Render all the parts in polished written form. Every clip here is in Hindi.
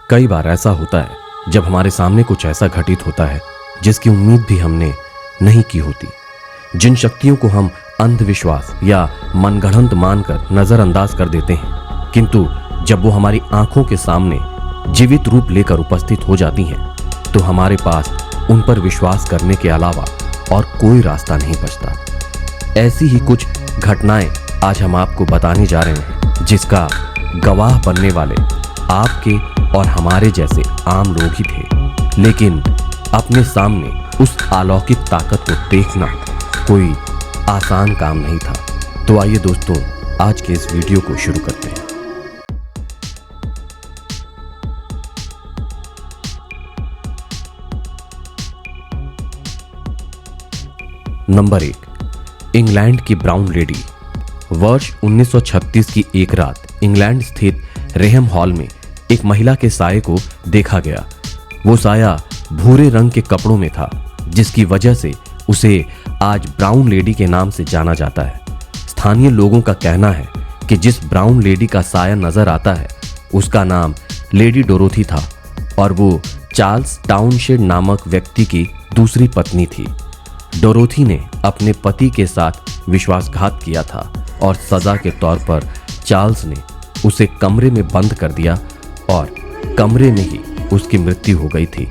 कई बार ऐसा होता है जब हमारे सामने कुछ ऐसा घटित होता है जिसकी उम्मीद भी हमने नहीं की होती। जिन शक्तियों को हम अंधविश्वास या मनगढ़ंत मानकर नजरअंदाज कर देते हैं, किंतु जब वो हमारी आंखों के सामने जीवित रूप लेकर उपस्थित हो जाती हैं, तो हमारे पास उन पर विश्वास करने के अलावा और कोई रास्ता नहीं बचता। ऐसी ही कुछ घटनाएं आज हम आपको बताने जा रहे हैं, जिसका गवाह बनने वाले आपके और हमारे जैसे आम लोग ही थे। लेकिन अपने सामने उस अलौकिक ताकत को देखना कोई आसान काम नहीं था। तो आइए दोस्तों, आज के इस वीडियो को शुरू करते हैं। नंबर 1, इंग्लैंड की ब्राउन लेडी। वर्ष 1936 की एक रात इंग्लैंड स्थित रेहम हॉल में एक महिला के साये को देखा गया। वो साया भूरे रंग के कपड़ों में था, जिसकी वजह से उसे आज ब्राउन लेडी के नाम से जाना जाता है। स्थानीय लोगों का कहना है कि जिस ब्राउन लेडी का साया नजर आता है उसका नाम लेडी डोरोथी था और वो चार्ल्स टाउनशेंड नामक व्यक्ति की दूसरी पत्नी थी। डोरोथी ने अपने पति के साथ विश्वासघात किया था और सजा के तौर पर चार्ल्स ने उसे कमरे में बंद कर दिया और कमरे में ही उसकी मृत्यु हो गई थी।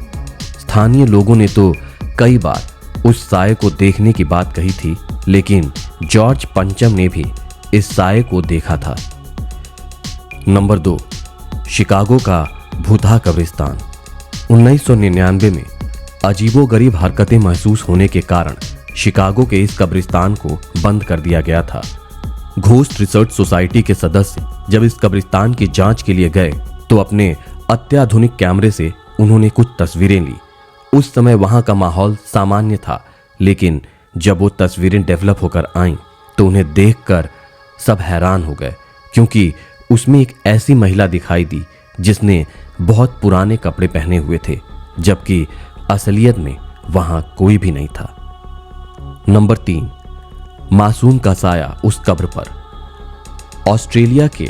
स्थानीय लोगों ने तो कई बार उस साये को देखने की बात कही थी, लेकिन जॉर्ज पंचम ने भी इस साये को देखा था। नंबर 2, शिकागो का भूतहा कब्रिस्तान। 1999 में अजीबोगरीब हरकतें महसूस होने के कारण शिकागो के इस कब्रिस्तान को बंद कर दिया गया था। घोस्ट रिसर्च सोसाइटी के सदस्य जब इस कब्रिस्तान की जांच के लिए गए तो अपने अत्याधुनिक कैमरे से उन्होंने कुछ तस्वीरें ली। उस समय वहां का माहौल सामान्य था, लेकिन जब वो तस्वीरें डेवलप होकर आईं तो उन्हें देखकर सब हैरान हो गए, क्योंकि उसमें एक ऐसी महिला दिखाई दी जिसने बहुत पुराने कपड़े पहने हुए थे, जबकि असलियत में वहां कोई भी नहीं था। नंबर 3, मासूम का साया उस कब्र पर। ऑस्ट्रेलिया के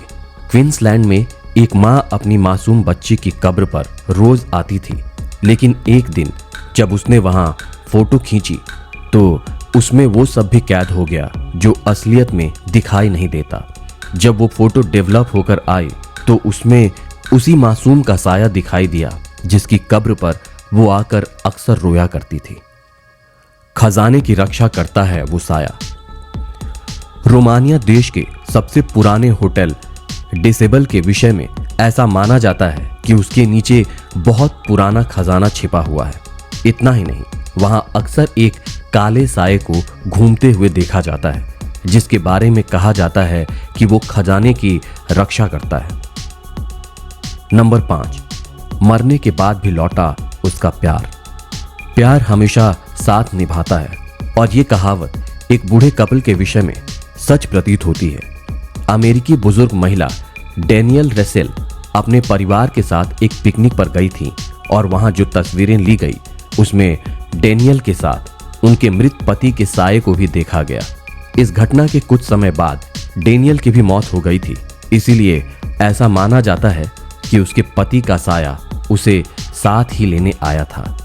क्वींसलैंड में एक मां अपनी मासूम बच्ची की कब्र पर रोज आती थी, लेकिन एक दिन जब उसने वहां फोटो खींची तो उसमें वो सब भी कैद हो गया जो असलियत में दिखाई नहीं देता। जब वो फोटो डेवलप होकर आई तो उसमें उसी मासूम का साया दिखाई दिया जिसकी कब्र पर वो आकर अक्सर रोया करती थी। खजाने की रक्षा करता है वो साया। रोमानिया देश के सबसे पुराने होटल डिसेबल के विषय में ऐसा माना जाता है कि उसके नीचे बहुत पुराना खजाना छिपा हुआ है। इतना ही नहीं, वहां अक्सर एक काले साये को घूमते हुए देखा जाता है, जिसके बारे में कहा जाता है कि वो खजाने की रक्षा करता है। नंबर 5, मरने के बाद भी लौटा उसका प्यार। प्यार हमेशा साथ निभाता है और ये कहावत एक बूढ़े कपल के विषय में सच प्रतीत होती है। अमेरिकी बुजुर्ग महिला डैनियल रेसेल अपने परिवार के साथ एक पिकनिक पर गई थी और वहां जो तस्वीरें ली गई उसमें डैनियल के साथ उनके मृत पति के साये को भी देखा गया। इस घटना के कुछ समय बाद डैनियल की भी मौत हो गई थी, इसीलिए ऐसा माना जाता है कि उसके पति का साया उसे साथ ही लेने आया था।